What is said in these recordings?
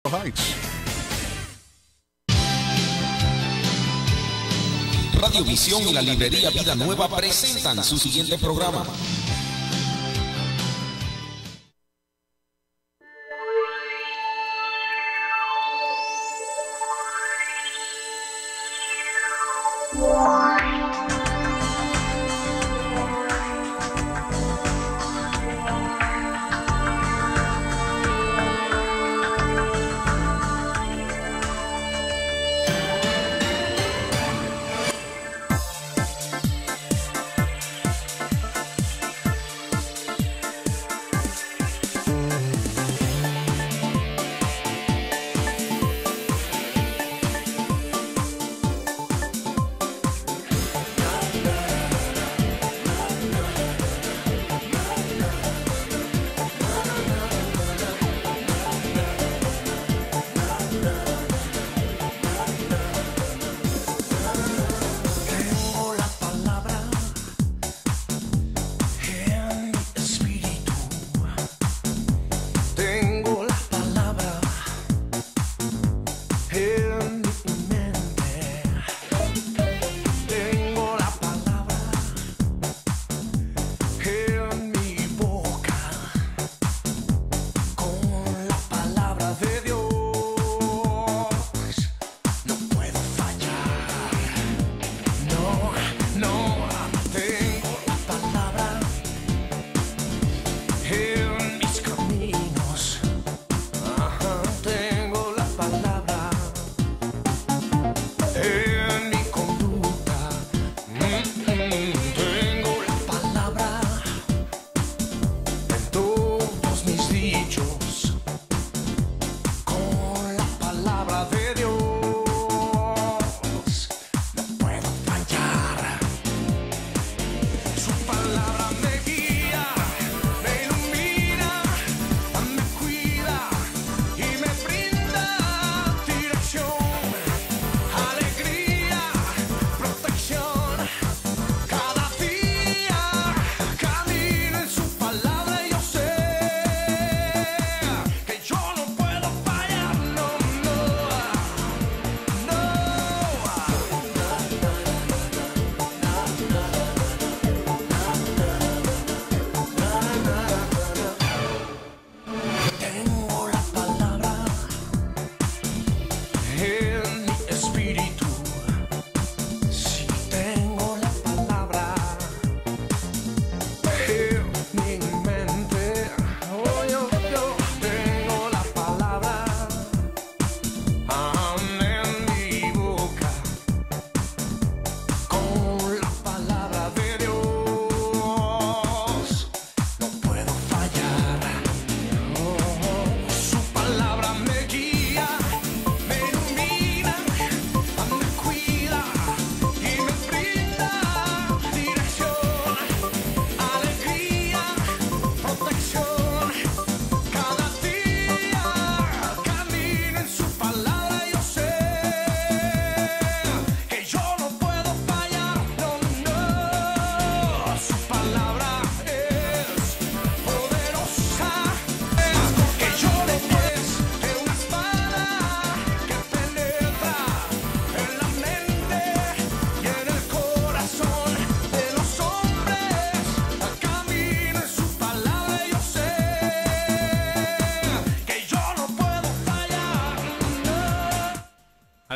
Heights. Radiovisión y la librería Vida Nueva presentan su siguiente programa.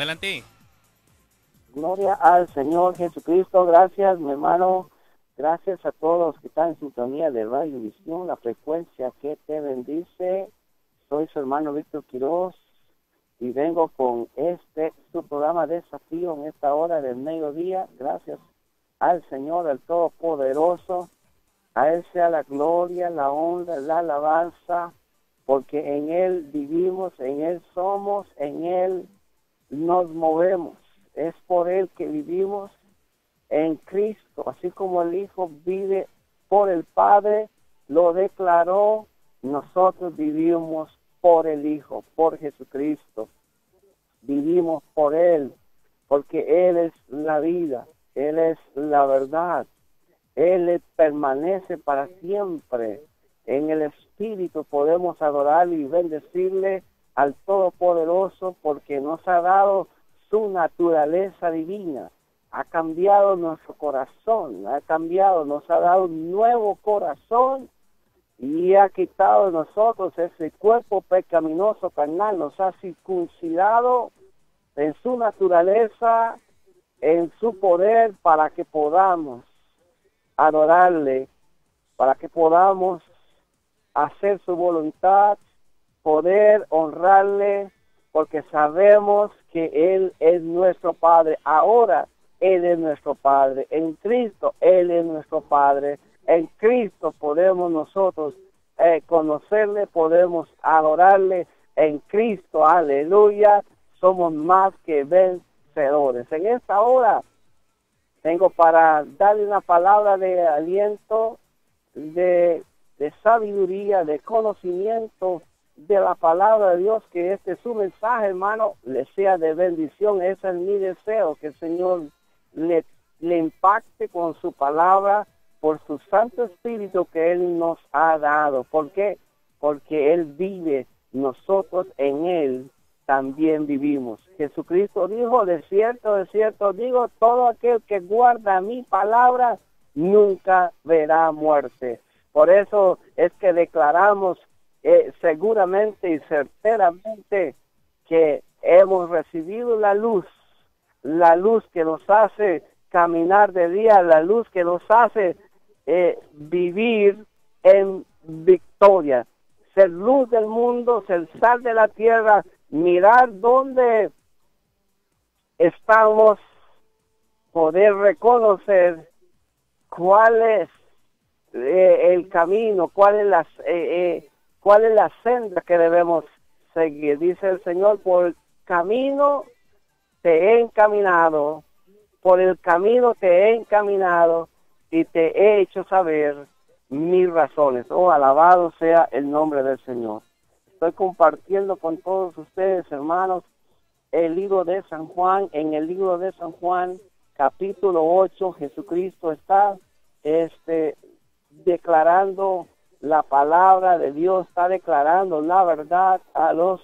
Adelante. Gloria al Señor Jesucristo. Gracias, mi hermano. Gracias a todos que están en sintonía de Radio Visión, la frecuencia que te bendice. Soy su hermano Víctor Quiroz y vengo con su programa Desafío en esta hora del mediodía. Gracias al Señor, al Todopoderoso. A Él sea la gloria, la honra, la alabanza, porque en Él vivimos, en Él somos, en Él nos movemos. Es por Él que vivimos en Cristo, así como el Hijo vive por el Padre, lo declaró, nosotros vivimos por el Hijo, por Jesucristo. Vivimos por Él, porque Él es la vida, Él es la verdad, Él permanece para siempre. En el Espíritu podemos adorar y bendecirle al Todopoderoso porque nos ha dado su naturaleza divina. Ha cambiado nuestro corazón, nos ha dado un nuevo corazón y ha quitado de nosotros ese cuerpo pecaminoso carnal, nos ha circuncidado en su naturaleza, en su poder, para que podamos adorarle, para que podamos hacer su voluntad, poder honrarle, porque sabemos que Él es nuestro Padre. Ahora Él es nuestro Padre. En Cristo Él es nuestro Padre. En Cristo podemos nosotros conocerle, podemos adorarle. En Cristo, aleluya, somos más que vencedores. En esta hora tengo para darle una palabra de aliento, de sabiduría, de conocimiento de la palabra de Dios, que este su mensaje, hermano, le sea de bendición. Ese es mi deseo, que el Señor le impacte con su palabra por su Santo Espíritu que Él nos ha dado. ¿Por qué? Porque Él vive, nosotros en Él también vivimos. Jesucristo dijo, de cierto digo, todo aquel que guarda mi palabra nunca verá muerte. Por eso es que declaramos seguramente y certeramente que hemos recibido la luz que nos hace caminar de día, la luz que nos hace vivir en victoria, ser luz del mundo, ser sal de la tierra, mirar dónde estamos, poder reconocer cuál es el camino, cuál es la senda que debemos seguir. Dice el Señor, por el camino te he encaminado, por el camino te he encaminado y te he hecho saber mis razones. Oh, alabado sea el nombre del Señor. Estoy compartiendo con todos ustedes, hermanos, el libro de San Juan. En el libro de San Juan, capítulo 8, Jesucristo está declarando la palabra de Dios, está declarando la verdad a los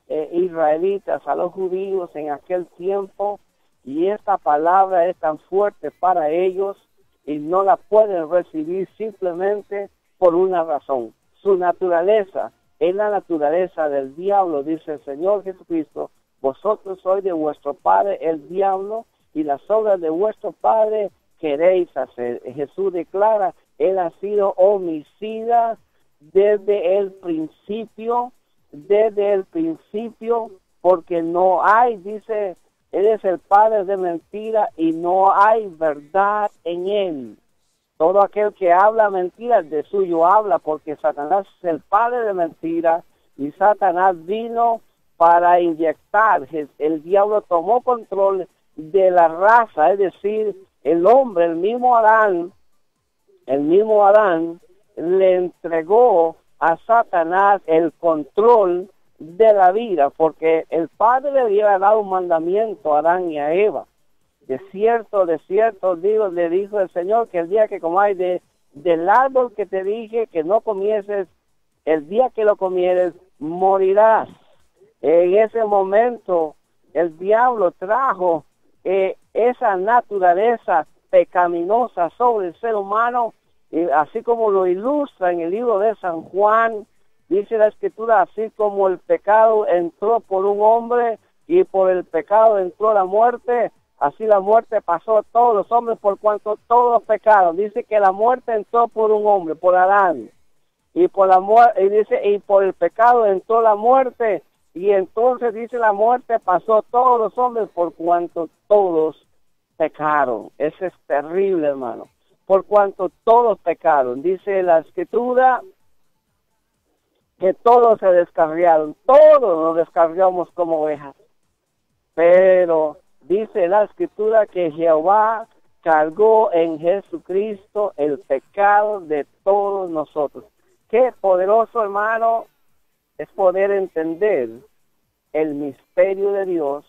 israelitas, a los judíos en aquel tiempo, y esta palabra es tan fuerte para ellos y no la pueden recibir simplemente por una razón. Su naturaleza es la naturaleza del diablo, dice el Señor Jesucristo. Vosotros sois de vuestro padre el diablo, y las obras de vuestro padre queréis hacer. Jesús declara, Él ha sido homicida desde el principio, porque no hay, dice, Él es el padre de mentira y no hay verdad en Él. Todo aquel que habla mentiras de suyo habla, porque Satanás es el padre de mentira y Satanás vino para inyectar. El diablo tomó control de la raza, es decir, el hombre, el mismo Adán le entregó a Satanás el control de la vida, porque el Padre le había dado un mandamiento a Adán y a Eva. De cierto digo, le dijo el Señor, que el día que comáis del árbol que te dije que no comieses, el día que lo comieres, morirás. En ese momento, el diablo trajo esa naturaleza pecaminosa sobre el ser humano, y así como lo ilustra en el libro de San Juan. Dice la Escritura, así como el pecado entró por un hombre y por el pecado entró la muerte, así la muerte pasó a todos los hombres por cuanto todos pecaron. Dice que la muerte entró por un hombre, por Adán, y por la muerte, y dice, y por el pecado entró la muerte, y entonces dice la muerte pasó a todos los hombres por cuanto todos pecaron. Eso es terrible, hermano. Por cuanto todos pecaron, dice la Escritura, que todos se descarriaron, todos nos descarriamos como ovejas. Pero dice la Escritura que Jehová cargó en Jesucristo el pecado de todos nosotros. Qué poderoso, hermano, es poder entender el misterio de Dios,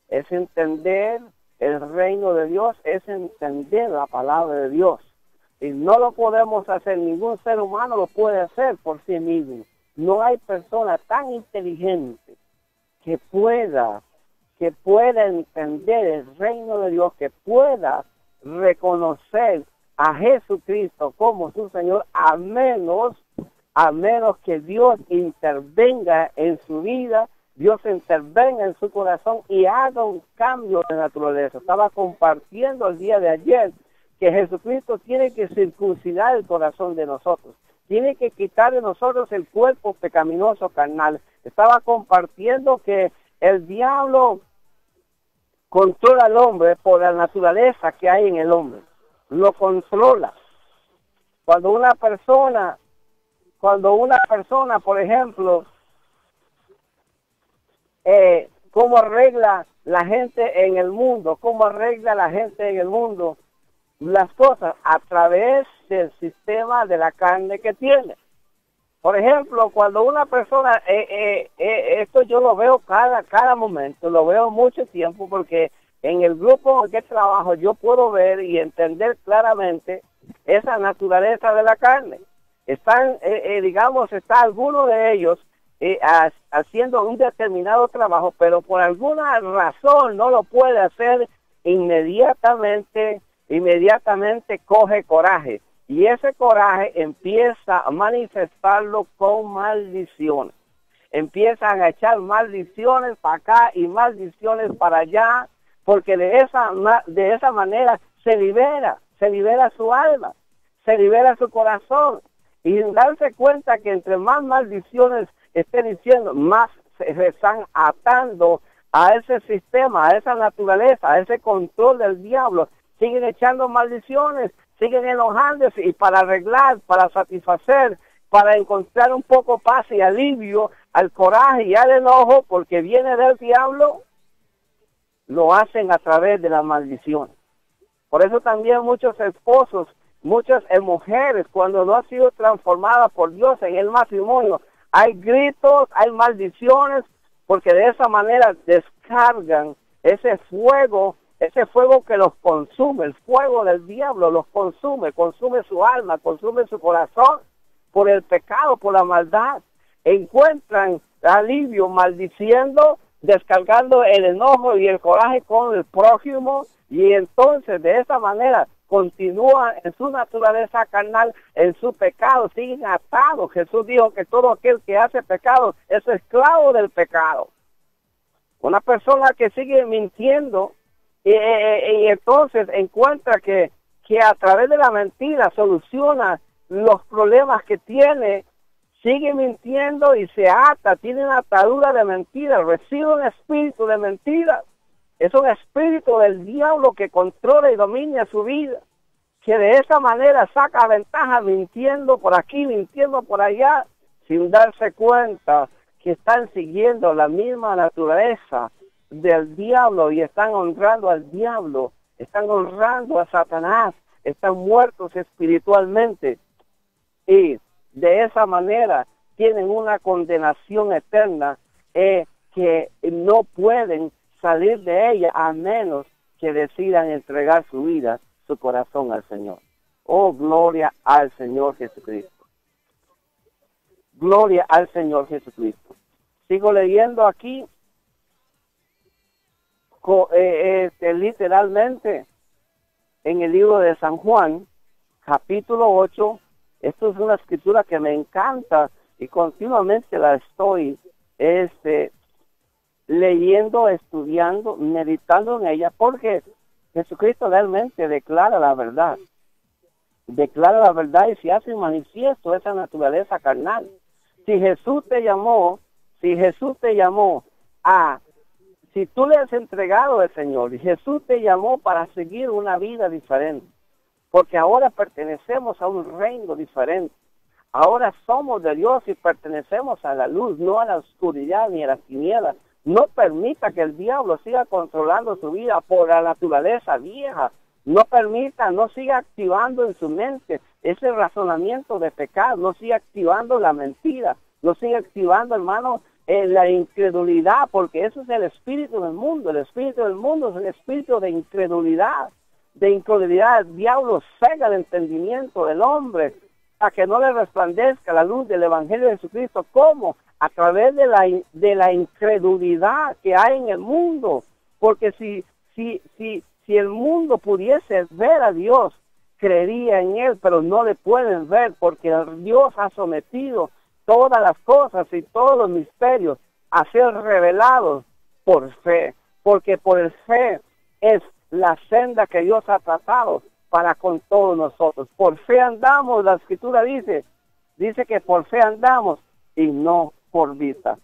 es entender el reino de Dios, es entender la palabra de Dios. Y no lo podemos hacer, ningún ser humano lo puede hacer por sí mismo. no hay persona tan inteligente que pueda entender el reino de Dios, que pueda reconocer a Jesucristo como su Señor, a menos que Dios intervenga en su vida, Dios intervenga en su corazón y haga un cambio de naturaleza. Estaba compartiendo el día de ayer que Jesucristo tiene que circuncidar el corazón de nosotros, tiene que quitar de nosotros el cuerpo pecaminoso carnal. Estaba compartiendo que el diablo controla al hombre por la naturaleza que hay en el hombre, lo controla. Cuando una persona, por ejemplo, ¿cómo arregla la gente en el mundo? ¿Cómo arregla la gente en el mundo las cosas? A través del sistema de la carne que tiene. Por ejemplo, cuando una persona, esto yo lo veo cada momento, lo veo mucho tiempo, porque en el grupo en que trabajo yo puedo ver y entender claramente esa naturaleza de la carne. Están, está alguno de ellos haciendo un determinado trabajo, pero por alguna razón no lo puede hacer inmediatamente coge coraje. Y ese coraje empieza a manifestarlo con maldiciones. Empiezan a echar maldiciones para acá y maldiciones para allá, porque de esa manera se libera su alma, se libera su corazón. Y darse cuenta que entre más maldiciones esté diciendo, más se están atando a ese sistema, a esa naturaleza, a ese control del diablo. Siguen echando maldiciones, siguen enojándose, y para arreglar, para satisfacer, para encontrar un poco paz y alivio al coraje y al enojo, porque viene del diablo, lo hacen a través de la maldición. Por eso también muchos esposos, muchas mujeres, cuando no han sido transformadas por Dios en el matrimonio, hay gritos, hay maldiciones, porque de esa manera descargan ese fuego que los consume, el fuego del diablo los consume su alma, consume su corazón por el pecado, por la maldad. Encuentran alivio maldiciendo, descargando el enojo y el coraje con el prójimo, y entonces de esa manera continúan en su naturaleza carnal, en su pecado, siguen atados. Jesús dijo que todo aquel que hace pecado es esclavo del pecado. Una persona que sigue mintiendo y entonces encuentra que a través de la mentira soluciona los problemas que tiene, sigue mintiendo y se ata, tiene una atadura de mentira, recibe un espíritu de mentira. Es un espíritu del diablo que controla y domina su vida, que de esa manera saca ventaja mintiendo por aquí, mintiendo por allá, sin darse cuenta que están siguiendo la misma naturaleza del diablo y están honrando al diablo, están honrando a Satanás, están muertos espiritualmente, y de esa manera tienen una condenación eterna que no pueden salir de ella a menos que decidan entregar su vida, su corazón al Señor. Oh, gloria al Señor Jesucristo. Gloria al Señor Jesucristo. Sigo leyendo aquí, literalmente, en el libro de San Juan, capítulo 8. Esto es una escritura que me encanta y continuamente la estoy leyendo, estudiando, meditando en ella, porque Jesucristo realmente declara la verdad y se hace manifiesto esa naturaleza carnal. Si tú le has entregado al Señor, y Jesús te llamó para seguir una vida diferente, porque ahora pertenecemos a un reino diferente. Ahora somos de Dios y pertenecemos a la luz, no a la oscuridad ni a las tinieblas. No permita que el diablo siga controlando su vida por la naturaleza vieja. No permita, no siga activando en su mente ese razonamiento de pecado. No siga activando la mentira. No siga activando, hermano, la incredulidad, porque eso es el espíritu del mundo. El espíritu del mundo es el espíritu de incredulidad. El diablo cega el entendimiento del hombre a que no le resplandezca la luz del Evangelio de Jesucristo. ¿Cómo? A través de la incredulidad que hay en el mundo. Porque si el mundo pudiese ver a Dios, creería en Él, pero no le pueden ver, porque Dios ha sometido todas las cosas y todos los misterios a ser revelados por fe, porque por el fe es la senda que Dios ha trazado para con todos nosotros. Por fe andamos, la Escritura dice que por fe andamos y no por vista.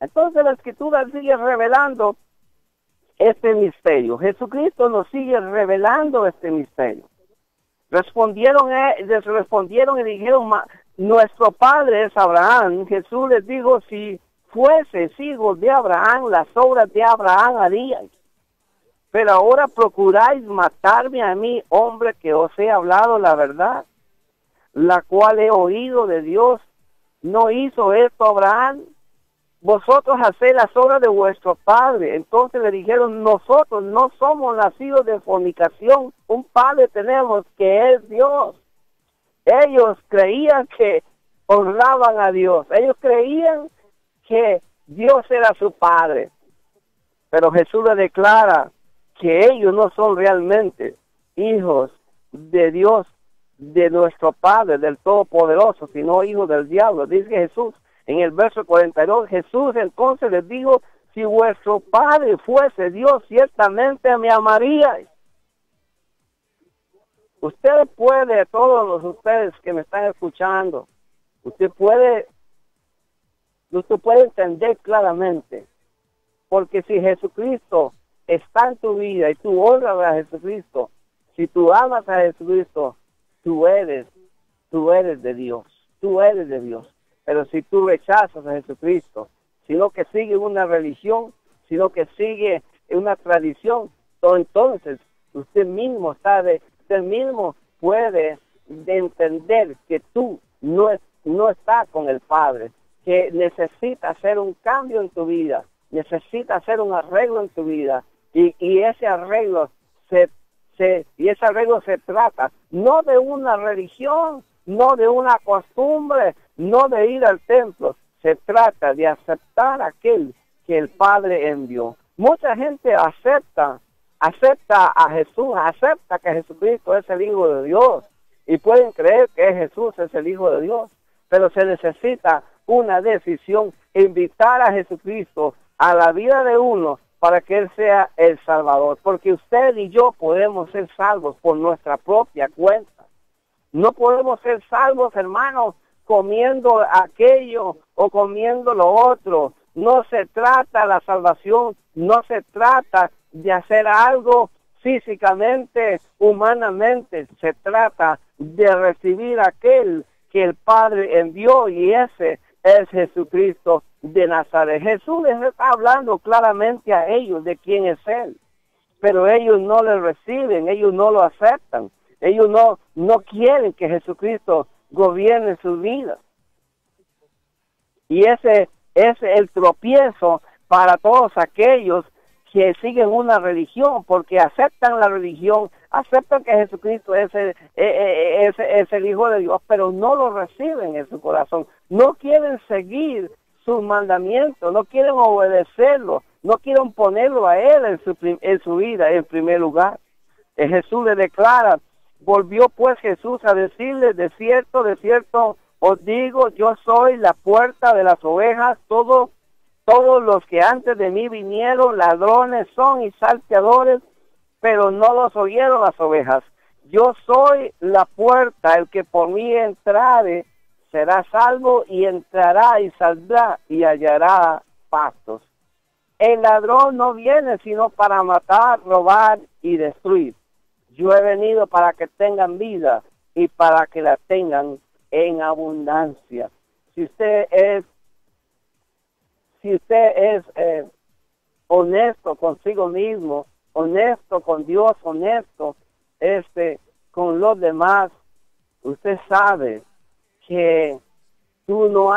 Entonces la Escritura sigue revelando este misterio. Jesucristo nos sigue revelando este misterio. Respondieron y dijeron, nuestro padre es Abraham. Jesús les dijo, si fueses hijos de Abraham, las obras de Abraham haríais. Pero ahora procuráis matarme a mí, hombre, que os he hablado la verdad, la cual he oído de Dios. ¿No hizo esto Abraham? Vosotros hacéis las obras de vuestro padre. Entonces le dijeron, nosotros no somos nacidos de fornicación, un padre tenemos que es Dios. Ellos creían que honraban a Dios, ellos creían que Dios era su padre, pero Jesús le declara que ellos no son realmente hijos de Dios, de nuestro Padre, del Todopoderoso, sino hijos del diablo. Dice Jesús en el verso 42, Jesús entonces les dijo, si vuestro Padre fuese Dios, ciertamente me amaríais. Usted puede, todos ustedes que me están escuchando, usted puede entender claramente, porque si Jesucristo está en tu vida y tú honras a Jesucristo, si tú amas a Jesucristo, tú eres de Dios, tú eres de Dios. Pero si tú rechazas a Jesucristo, sino que sigue una religión, sino que sigue una tradición, entonces usted mismo puede entender que tú no estás con el Padre, que necesita hacer un cambio en tu vida, necesita hacer un arreglo en tu vida, y ese arreglo se trata no de una religión, no de una costumbre, no de ir al templo, se trata de aceptar aquel que el Padre envió. Mucha gente acepta a Jesús, acepta que Jesucristo es el Hijo de Dios, y pueden creer que Jesús es el Hijo de Dios, pero se necesita una decisión, invitar a Jesucristo a la vida de uno para que Él sea el Salvador, porque usted y yo podemos ser salvos por nuestra propia cuenta. No podemos ser salvos, hermanos, comiendo aquello o comiendo lo otro. No se trata la salvación, no se trata de hacer algo físicamente, humanamente, se trata de recibir aquel que el Padre envió, y ese es Jesucristo de Nazaret. Jesús les está hablando claramente a ellos de quién es Él, pero ellos no le reciben, ellos no lo aceptan, ellos no quieren que Jesucristo gobierne sus vidas. Y ese es el tropiezo para todos aquellos que siguen una religión, porque aceptan la religión, aceptan que Jesucristo es el Hijo de Dios, pero no lo reciben en su corazón, no quieren seguir sus mandamientos, no quieren obedecerlo, no quieren ponerlo a Él en su vida en primer lugar. Jesús le declara, volvió pues Jesús a decirle, de cierto os digo, yo soy la puerta de las ovejas, todos los que antes de mí vinieron ladrones son y salteadores, pero no los oyeron las ovejas. Yo soy la puerta, el que por mí entrare será salvo, y entrará y saldrá y hallará pastos. El ladrón no viene sino para matar, robar y destruir. Yo he venido para que tengan vida y para que la tengan en abundancia. Si usted es honesto consigo mismo, honesto con Dios, honesto con los demás, usted sabe que tú no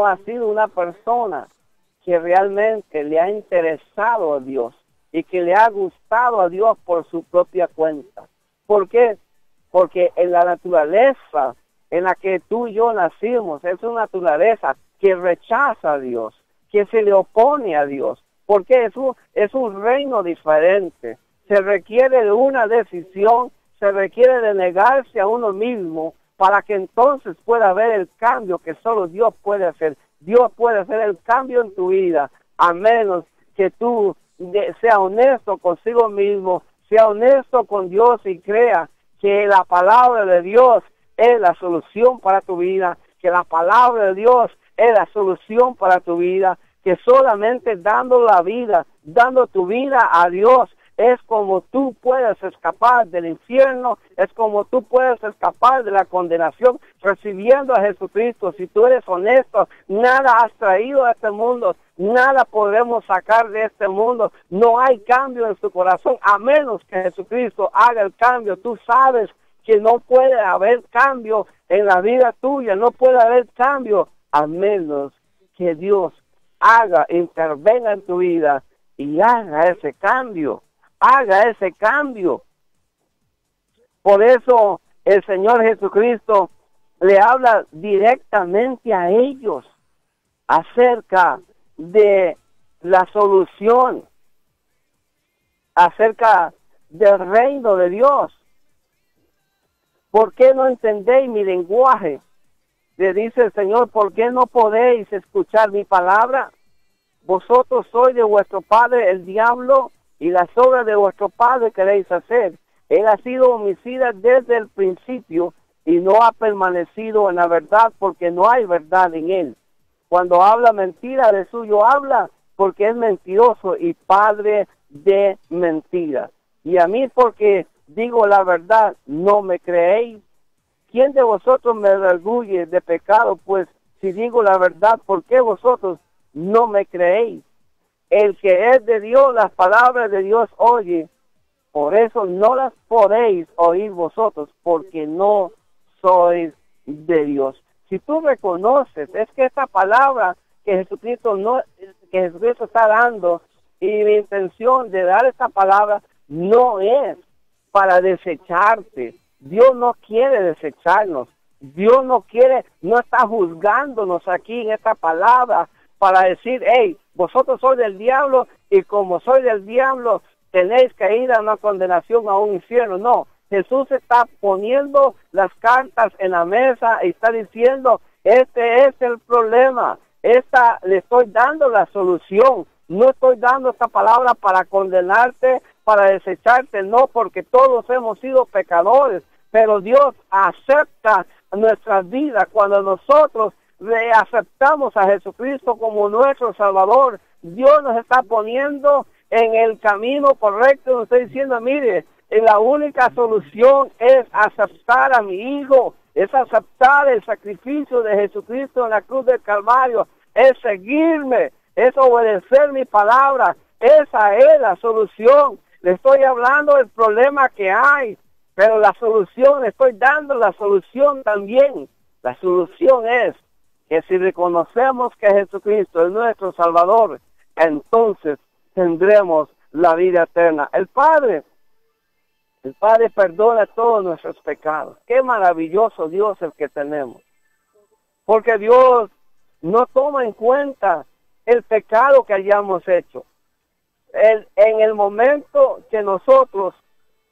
has sido una persona que realmente le ha interesado a Dios y que le ha gustado a Dios por su propia cuenta. ¿Por qué? Porque en la naturaleza en la que tú y yo nacimos. Es una naturaleza que rechaza a Dios, que se le opone a Dios, porque es un reino diferente. Se requiere de una decisión, se requiere de negarse a uno mismo para que entonces pueda haber el cambio que solo Dios puede hacer. Dios puede hacer el cambio en tu vida, a menos que tú sea honesto consigo mismo, sea honesto con Dios y crea que la palabra de Dios es la solución para tu vida, que la palabra de Dios es la solución para tu vida, que solamente dando la vida, dando tu vida a Dios, es como tú puedes escapar del infierno, es como tú puedes escapar de la condenación recibiendo a Jesucristo. Si tú eres honesto, nada has traído a este mundo, nada podemos sacar de este mundo. No hay cambio en tu corazón, a menos que Jesucristo haga el cambio. Tú sabes que no puede haber cambio en la vida tuya, no puede haber cambio, a menos que Dios intervenga en tu vida y haga ese cambio. Haga ese cambio. Por eso el Señor Jesucristo le habla directamente a ellos acerca de la solución, acerca del reino de Dios. ¿Por qué no entendéis mi lenguaje? Le dice el Señor, ¿por qué no podéis escuchar mi palabra? Vosotros sois de vuestro padre el diablo, y las obras de vuestro padre queréis hacer. Él ha sido homicida desde el principio y no ha permanecido en la verdad, porque no hay verdad en él. Cuando habla mentira, de suyo habla, porque es mentiroso y padre de mentira. Y a mí, porque digo la verdad, no me creéis. ¿Quién de vosotros me redarguye de pecado? Pues si digo la verdad, ¿por qué vosotros no me creéis? El que es de Dios, las palabras de Dios oye. Por eso no las podéis oír vosotros, porque no sois de Dios. Si tú reconoces, es que esta palabra que Jesucristo está dando, y mi intención de dar esta palabra no es para desecharte. Dios no quiere desecharnos. Dios no está juzgándonos aquí en esta palabra para decir, hey, vosotros sois del diablo y como sois del diablo tenéis que ir a una condenación, a un infierno. No, Jesús está poniendo las cartas en la mesa y está diciendo, este es el problema, le estoy dando la solución. No estoy dando esta palabra para condenarte, para desecharte, no, porque todos hemos sido pecadores, pero Dios acepta nuestras vidas cuando nosotros le aceptamos a Jesucristo como nuestro Salvador. Dios nos está poniendo en el camino correcto, nos está diciendo, mire, la única solución es aceptar a mi Hijo, es aceptar el sacrificio de Jesucristo en la cruz del Calvario, es seguirme, es obedecer mi palabra. Esa es la solución. Le estoy hablando del problema que hay, pero la solución, le estoy dando la solución también. La solución es que si reconocemos que Jesucristo es nuestro Salvador, entonces tendremos la vida eterna. El Padre perdona todos nuestros pecados. Qué maravilloso Dios el que tenemos. Porque Dios no toma en cuenta el pecado que hayamos hecho. En el momento que nosotros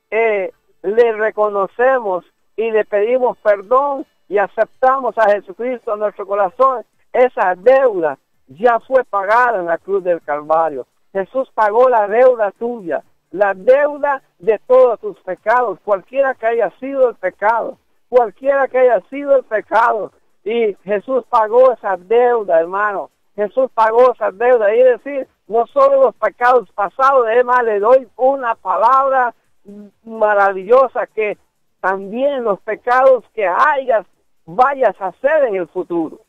le reconocemos y le pedimos perdón y aceptamos a Jesucristo en nuestro corazón, esa deuda ya fue pagada en la cruz del Calvario. Jesús pagó la deuda tuya, la deuda de todos tus pecados, cualquiera que haya sido el pecado, y Jesús pagó esa deuda, hermano. Jesús pagó esa deuda, y es decir, no solo los pecados pasados, además le doy una palabra maravillosa, que también los pecados que vayas a hacer en el futuro.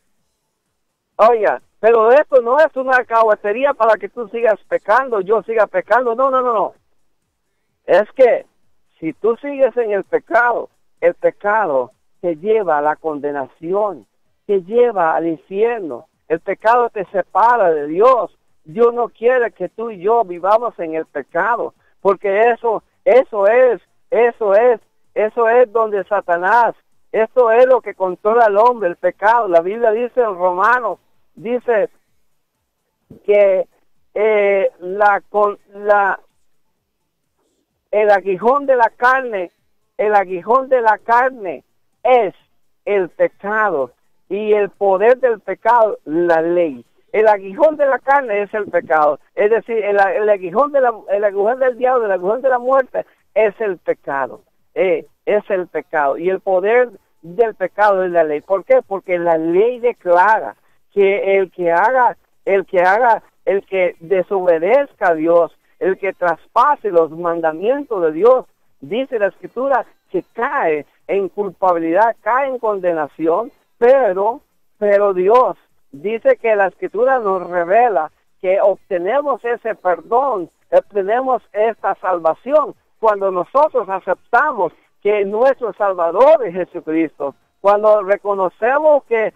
Oiga, pero esto no es una alcahuetería para que tú sigas pecando, yo siga pecando, no. Es que si tú sigues en el pecado te lleva a la condenación, te lleva al infierno. El pecado te separa de Dios. Dios no quiere que tú y yo vivamos en el pecado, porque eso es donde Satanás Esto es lo que controla al hombre, el pecado. La Biblia dice en Romanos, dice que el aguijón de la carne, es el pecado, y el poder del pecado, la ley. El aguijón de la carne es el pecado, es decir, el aguijón del diablo, el aguijón de la muerte es el pecado, es el pecado, y el poder del pecado es la ley. ¿Por qué? Porque la ley declara que el que desobedezca a Dios, el que traspase los mandamientos de Dios, dice la Escritura, que cae en culpabilidad, cae en condenación, pero Dios dice que la Escritura nos revela que obtenemos ese perdón, obtenemos esta salvación cuando nosotros aceptamos que nuestro Salvador es Jesucristo, cuando reconocemos que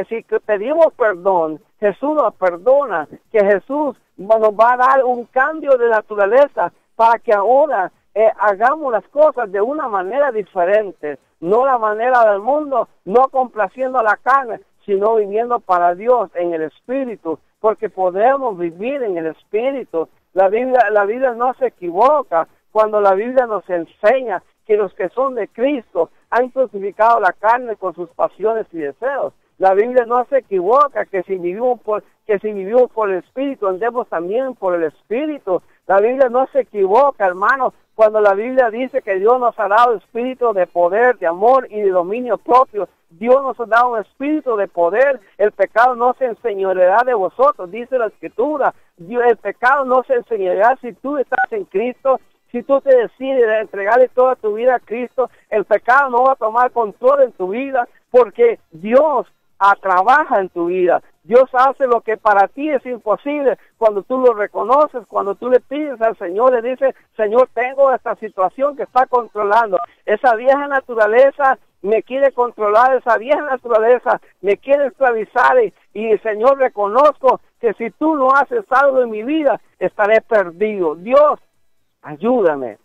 si pedimos perdón, Jesús nos perdona, que Jesús nos va a dar un cambio de naturaleza para que ahora hagamos las cosas de una manera diferente, no la manera del mundo, no complaciendo a la carne, sino viviendo para Dios en el Espíritu, porque podemos vivir en el Espíritu. La Biblia no se equivoca cuando la Biblia nos enseña que los que son de Cristo han crucificado la carne con sus pasiones y deseos. La Biblia no se equivoca que si vivimos por el Espíritu, andemos también por el Espíritu. La Biblia no se equivoca, hermano, cuando la Biblia dice que Dios nos ha dado espíritu de poder, de amor y de dominio propio. Dios nos ha dado un espíritu de poder. El pecado no se enseñoreará de vosotros, dice la Escritura. El pecado no se enseñoreará si tú estás en Cristo. Si tú te decides entregarle toda tu vida a Cristo, el pecado no va a tomar control en tu vida, porque Dios trabaja en tu vida. Dios hace lo que para ti es imposible cuando tú lo reconoces, cuando tú le pides al Señor, le dices, Señor, tengo esta situación que está controlando. Esa vieja naturaleza me quiere controlar, esa vieja naturaleza me quiere esclavizar y Señor, reconozco que si tú no haces algo en mi vida, estaré perdido. Dios, ayúdame.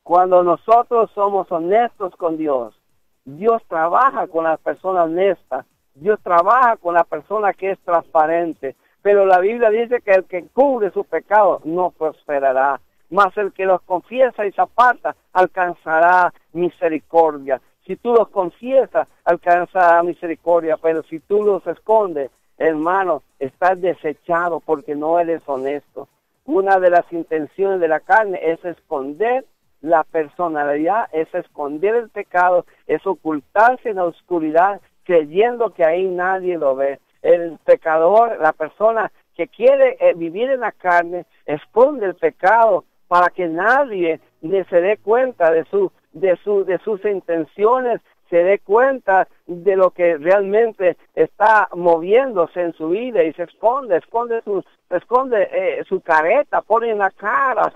Cuando nosotros somos honestos con Dios, Dios trabaja con la persona honesta, Dios trabaja con la persona que es transparente, pero la Biblia dice que el que cubre su pecado no prosperará, mas el que los confiesa y se aparta alcanzará misericordia. Si tú los confiesas, alcanzará misericordia, pero si tú los escondes, hermano, estás desechado porque no eres honesto. Una de las intenciones de la carne es esconder la personalidad, es esconder el pecado, es ocultarse en la oscuridad, creyendo que ahí nadie lo ve. El pecador, la persona que quiere vivir en la carne, esconde el pecado para que nadie se dé cuenta de sus intenciones, se dé cuenta de lo que realmente está moviéndose en su vida, y se esconde su careta, pone una cara,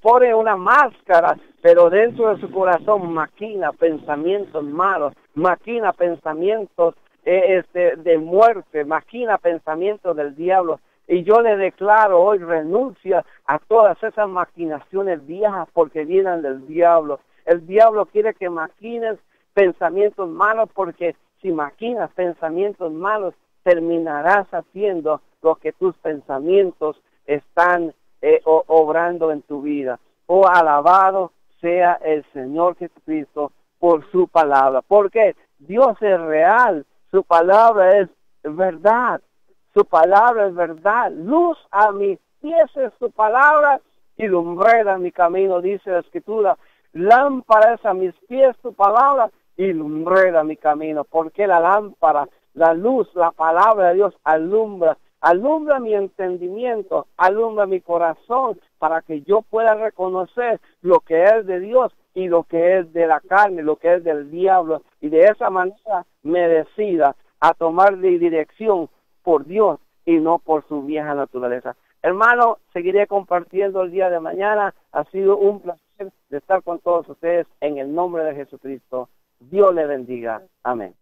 pone una máscara, pero dentro de su corazón maquina pensamientos malos, maquina pensamientos de muerte, maquina pensamientos del diablo. Y yo le declaro hoy, renuncia a todas esas maquinaciones viejas porque vienen del diablo. El diablo quiere que maquines pensamientos malos, porque si maquinas pensamientos malos, terminarás haciendo lo que tus pensamientos están obrando en tu vida. Oh, alabado sea el Señor Jesucristo por su palabra, porque Dios es real, su palabra es verdad, su palabra es verdad. Luz a mis pies es su palabra y lumbrera mi camino, dice la Escritura. Lámpara es a mis pies tu palabra y lumbrera mi camino, porque la lámpara, la luz, la palabra de Dios alumbra mi entendimiento, alumbra mi corazón, para que yo pueda reconocer lo que es de Dios y lo que es de la carne, lo que es del diablo, y de esa manera me decida a tomar dirección por Dios y no por su vieja naturaleza. Hermano, seguiré compartiendo el día de mañana. Ha sido un placer de estar con todos ustedes en el nombre de Jesucristo. Dios le bendiga. Amén.